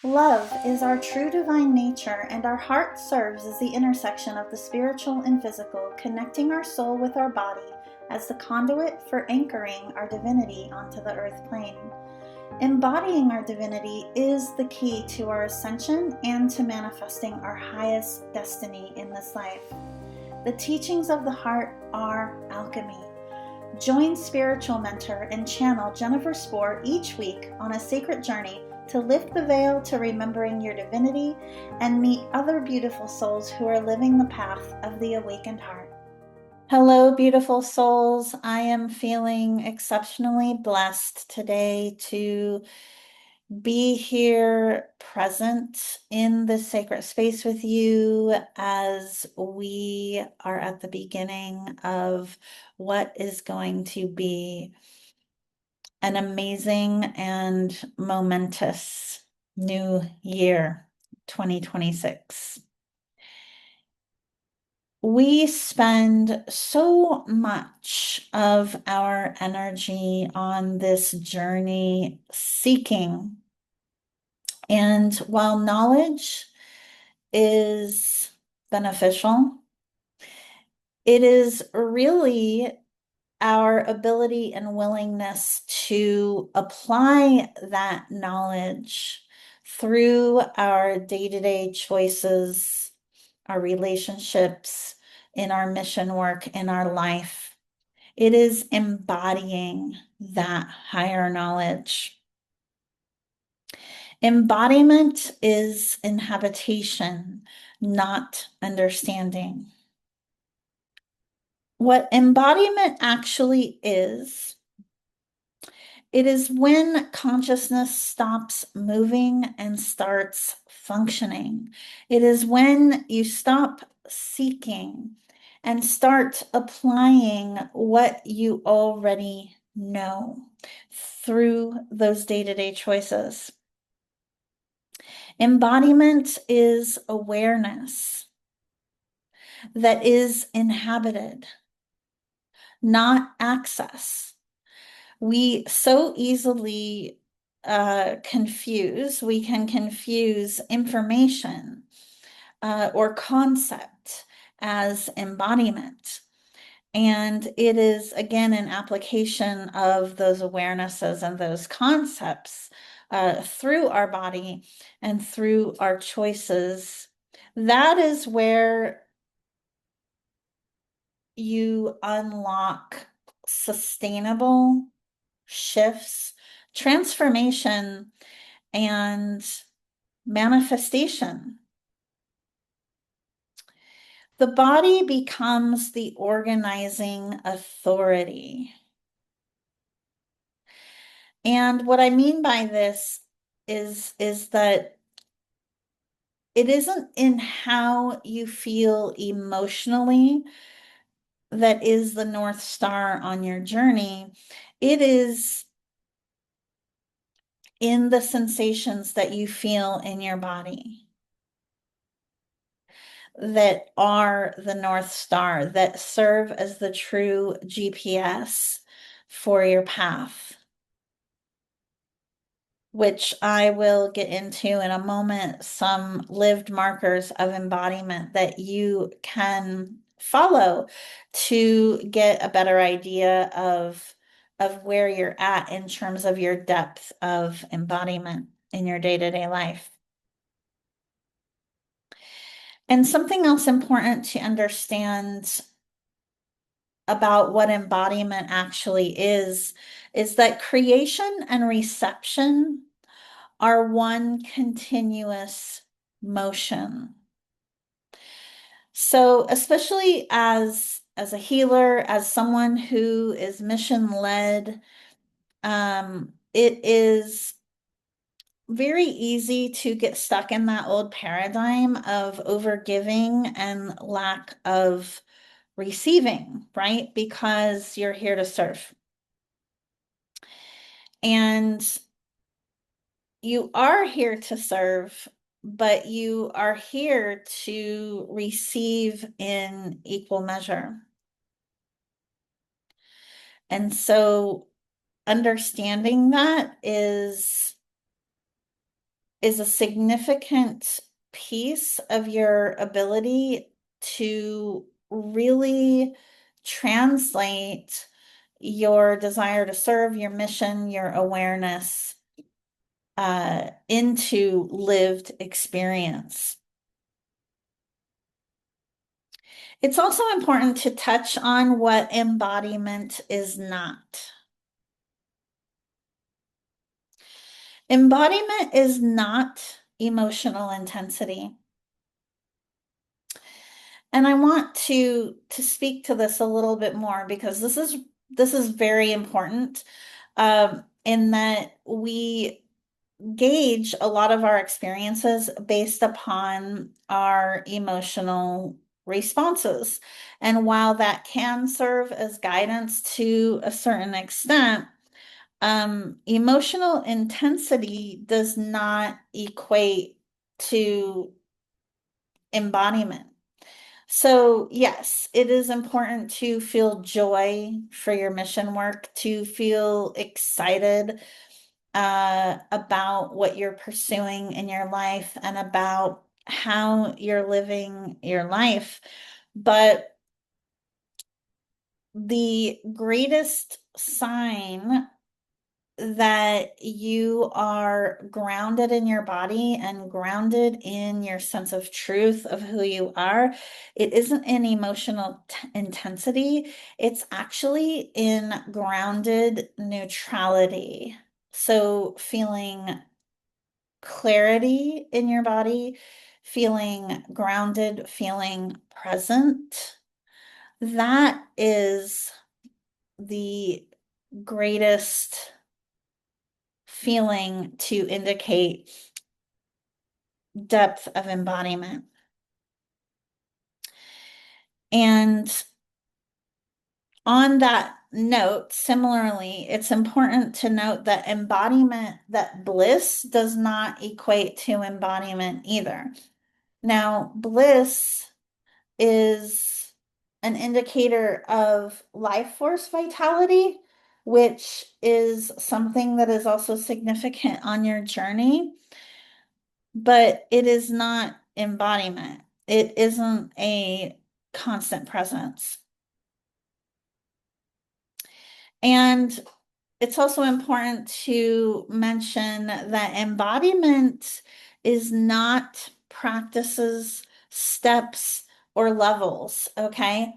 Love is our true divine nature, and our heart serves as the intersection of the spiritual and physical, connecting our soul with our body as the conduit for anchoring our divinity onto the earth plane. Embodying our divinity is the key to our ascension and to manifesting our highest destiny in this life. The teachings of the heart are alchemy. Join spiritual mentor and channel Jennifer Spor each week on a sacred journey to lift the veil to remembering your divinity and meet other beautiful souls who are living the path of the awakened heart. Hello, beautiful souls. I am feeling exceptionally blessed today to be here present in this sacred space with you as we are at the beginning of what is going to be an amazing and momentous new year, 2026. We spend so much of our energy on this journey seeking. And while knowledge is beneficial, it is really our ability and willingness to apply that knowledge through our day-to-day choices, our relationships, in our mission work, in our life. It is embodying that higher knowledge. Embodiment is inhabitation, not understanding. What embodiment actually is, it is when consciousness stops moving and starts functioning. It is when you stop seeking and start applying what you already know through those day-to-day choices. Embodiment is awareness that is inhabited, not access. We so easily we can confuse information or concept as embodiment. And it is, again, an application of those awarenesses and those concepts through our body and through our choices. That is where you unlock sustainable shifts, transformation, and manifestation. The body becomes the organizing authority. And what I mean by this is that it isn't in how you feel emotionally that is the North Star on your journey. It is in the sensations that you feel in your body that are the North Star, that serve as the true GPS for your path, which I will get into in a moment, some lived markers of embodiment that you can follow to get a better idea of where you're at in terms of your depth of embodiment in your day-to-day life. And something else important to understand about what embodiment actually is that creation and reception are one continuous motion. So especially as a healer, as someone who is mission-led, it is very easy to get stuck in that old paradigm of overgiving and lack of receiving, right? Because you're here to serve. And you are here to serve, but you are here to receive in equal measure. And so understanding that is is a significant piece of your ability to really translate your desire to serve, your mission, your awareness into lived experience. It's also important to touch on what embodiment is not. Embodiment is not emotional intensity. And I want to speak to this a little bit more because this is very important in that we gauge a lot of our experiences based upon our emotional responses. And while that can serve as guidance to a certain extent, emotional intensity does not equate to embodiment. So, yes, it is important to feel joy for your mission work, to feel excited about what you're pursuing in your life and about how you're living your life. But the greatest sign that you are grounded in your body and grounded in your sense of truth of who you are, it isn't in emotional intensity, it's actually in grounded neutrality. So feeling clarity in your body, feeling grounded, feeling present. That is the greatest feeling to indicate depth of embodiment. And on that note, similarly, it's important to note that embodiment, that bliss does not equate to embodiment either. Now, bliss is an indicator of life force vitality, which is something that is also significant on your journey, but it is not embodiment. It isn't a constant presence. And it's also important to mention that embodiment is not practices, steps, or levels, okay?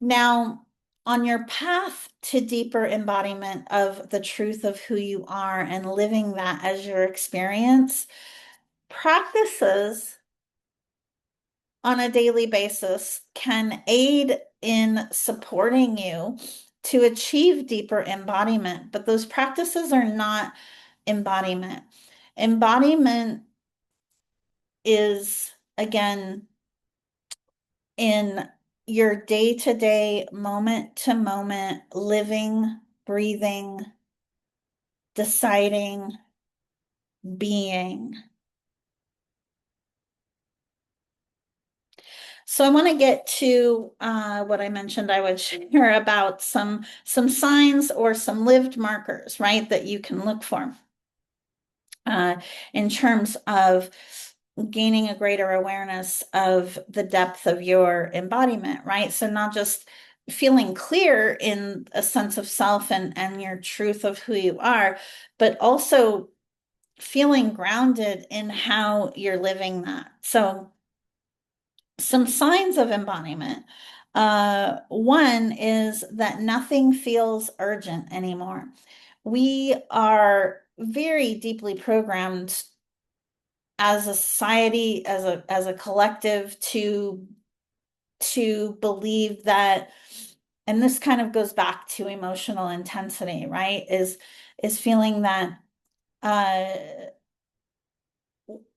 Now, on your path to deeper embodiment of the truth of who you are and living that as your experience, practices on a daily basis can aid in supporting you to achieve deeper embodiment, but those practices are not embodiment. Embodiment is, again, in your day-to-day, moment-to-moment living, breathing, deciding, being. So I want to get to what I mentioned I would share about some signs or some lived markers, right, that you can look for in terms of gaining a greater awareness of the depth of your embodiment, right? So not just feeling clear in a sense of self and your truth of who you are, but also feeling grounded in how you're living that. So some signs of embodiment. One is that nothing feels urgent anymore. We are very deeply programmed as a society, as a collective, to believe that, and this kind of goes back to emotional intensity, right? Is feeling that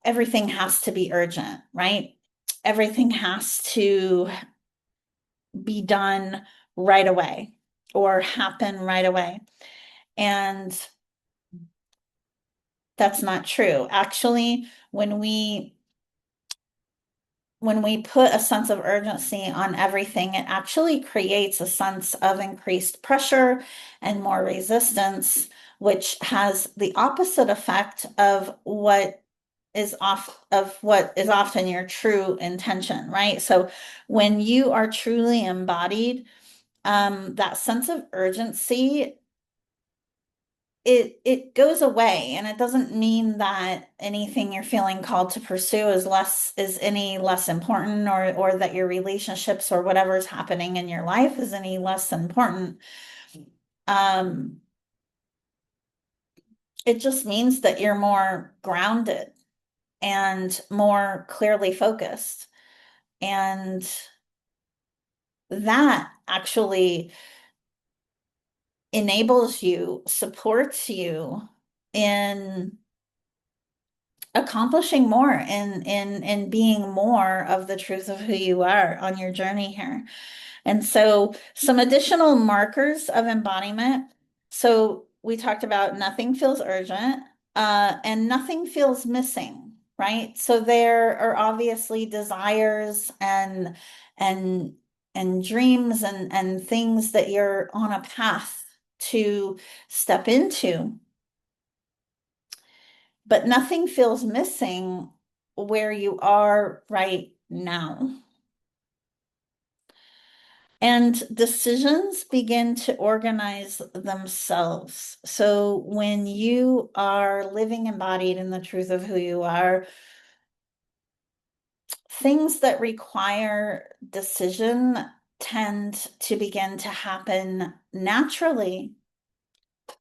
everything has to be urgent, right? Everything has to be done right away or happen right away. And that's not true. Actually, when we put a sense of urgency on everything, it actually creates a sense of increased pressure and more resistance, which has the opposite effect of what is off of what is often your true intention, right? So when you are truly embodied, that sense of urgency, it goes away, and it doesn't mean that anything you're feeling called to pursue is any less important, or that your relationships or whatever's happening in your life is any less important. Um, it just means that you're more grounded and more clearly focused. And that actually enables you, supports you in accomplishing more, in being more of the truth of who you are on your journey here. And so some additional markers of embodiment. So we talked about nothing feels urgent, and nothing feels missing, right? So there are obviously desires and and dreams and things that you're on a path to step into, but nothing feels missing where you are right now. And decisions begin to organize themselves. So when you are living embodied in the truth of who you are, things that require decision tend to begin to happen naturally,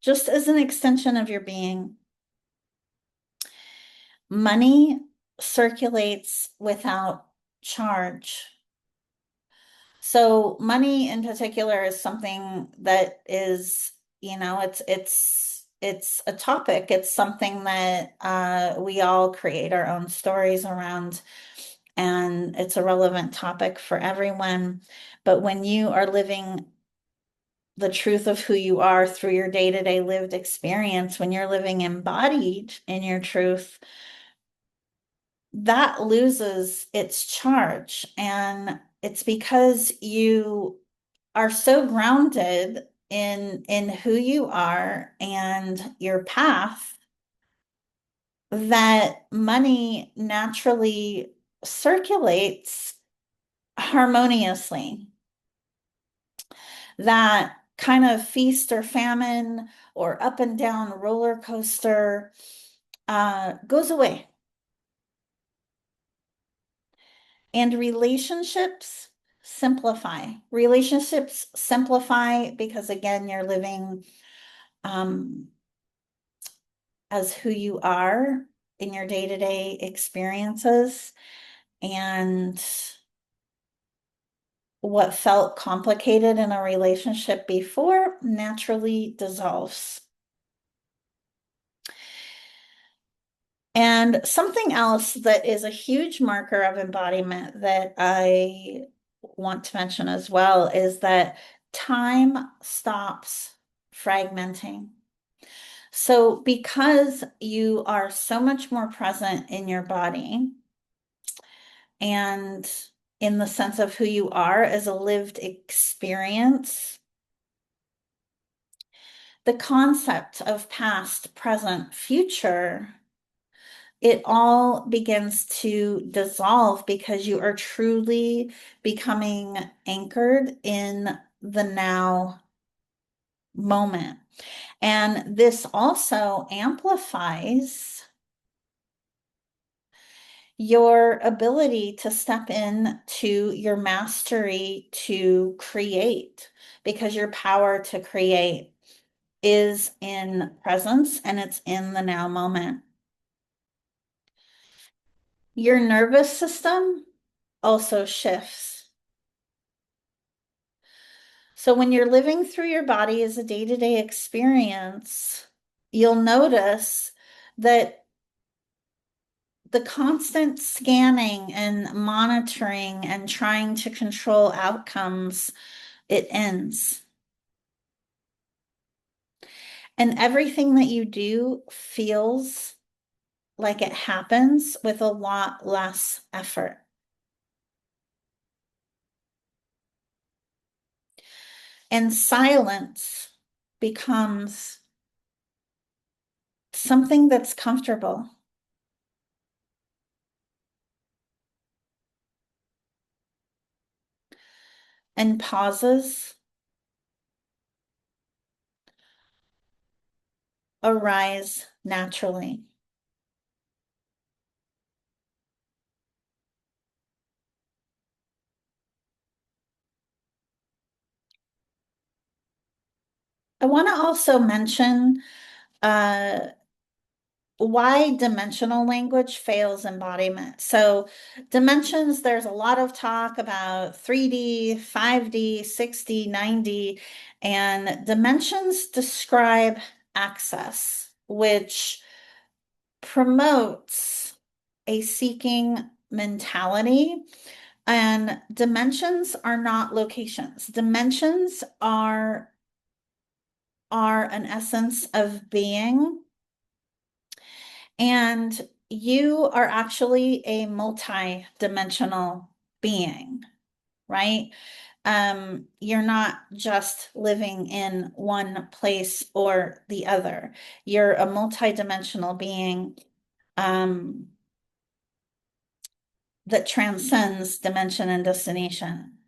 just as an extension of your being. Money circulates without charge. So money in particular is something that is, it's a topic. It's something that we all create our own stories around, and it's a relevant topic for everyone. But when you are living the truth of who you are through your day-to-day lived experience, when you're living embodied in your truth, that loses its charge. And it's because you are so grounded in who you are and your path that money naturally circulates harmoniously. That kind of feast or famine or up and down roller coaster goes away. And simplify. Relationships simplify because, again, you're living as who you are in your day-to-day experiences. And what felt complicated in a relationship before naturally dissolves. And something else that is a huge marker of embodiment that I want to mention as well is that time stops fragmenting. So because you are so much more present in your body and in the sense of who you are as a lived experience, the concept of past, present, future, it all begins to dissolve because you are truly becoming anchored in the now moment. And this also amplifies your ability to step in to your mastery to create, because your power to create is in presence and it's in the now moment. Your nervous system also shifts. So when you're living through your body as a day-to-day experience, you'll notice that the constant scanning and monitoring and trying to control outcomes, it ends. And everything that you do feels like it happens with a lot less effort. And silence becomes something that's comfortable. and pauses arise naturally. I want to also mention why dimensional language fails embodiment. So, dimensions, there's a lot of talk about 3D, 5D, 6D, 9D, and dimensions describe access, which promotes a seeking mentality. And dimensions are not locations. Dimensions are an essence of being. And you are actually a multi-dimensional being, right? You're not just living in one place or the other. You're a multi-dimensional being that transcends dimension and destination.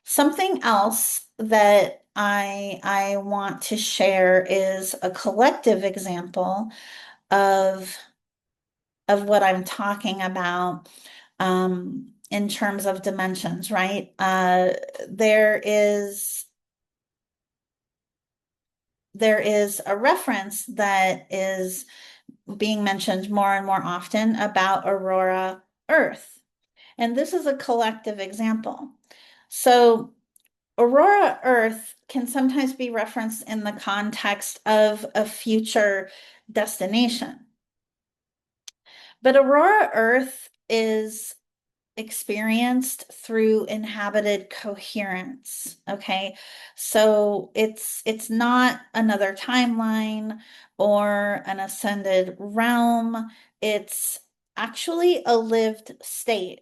Something else that I want to share is a collective example of what I'm talking about in terms of dimensions, right? There is a reference that is being mentioned more and more often about Aurora Earth. And this is a collective example. So Aurora Earth can sometimes be referenced in the context of a future destination. But Aurora Earth is experienced through inhabited coherence. Okay. So it's not another timeline or an ascended realm. It's actually a lived state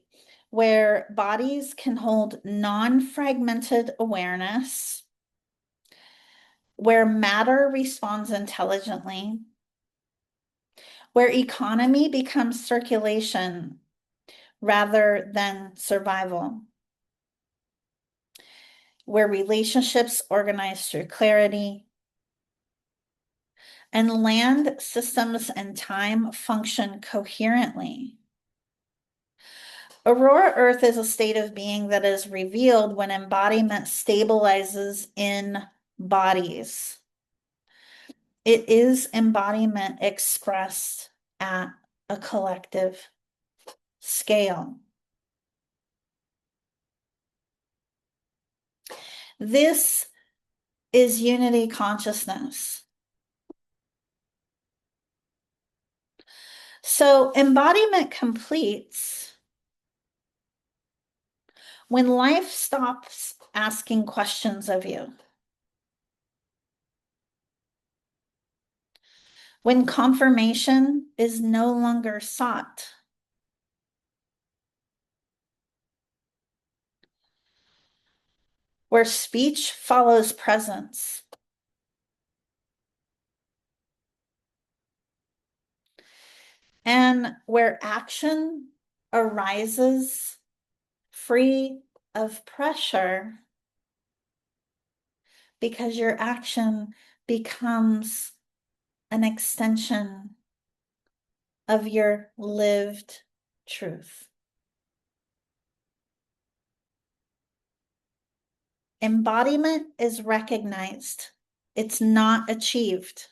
where bodies can hold non-fragmented awareness, where matter responds intelligently, where economy becomes circulation rather than survival, where relationships organize through clarity, and land systems and time function coherently. Aurora Earth is a state of being that is revealed when embodiment stabilizes in bodies. It is embodiment expressed at a collective scale. This is unity consciousness. So embodiment completes when life stops asking questions of you. When confirmation is no longer sought. Where speech follows presence. And where action arises free of pressure because your action becomes an extension of your lived truth. Embodiment is recognized. It's not achieved.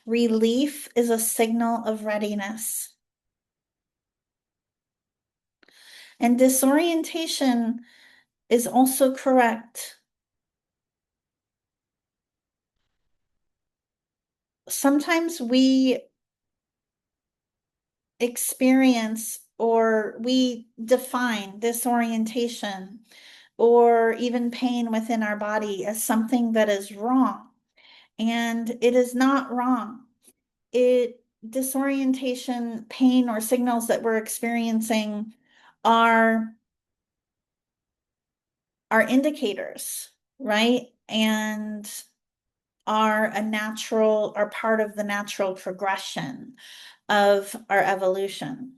Relief is a signal of readiness. And disorientation is also correct. Sometimes we experience or we define disorientation or even pain within our body as something that is wrong. And it is not wrong. Disorientation, pain, or signals that we're experiencing are indicators, right? And are part of the natural progression of our evolution.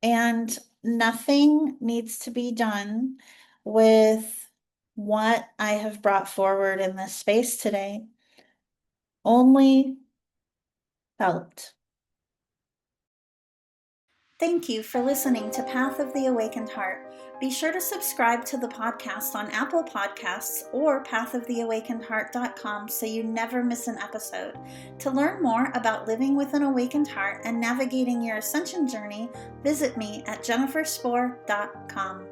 And nothing needs to be done with what I have brought forward in this space today, only felt. Thank you for listening to Path of the Awakened Heart. Be sure to subscribe to the podcast on Apple Podcasts or pathoftheawakenedheart.com so you never miss an episode. To learn more about living with an awakened heart and navigating your ascension journey, visit me at jenniferspor.com.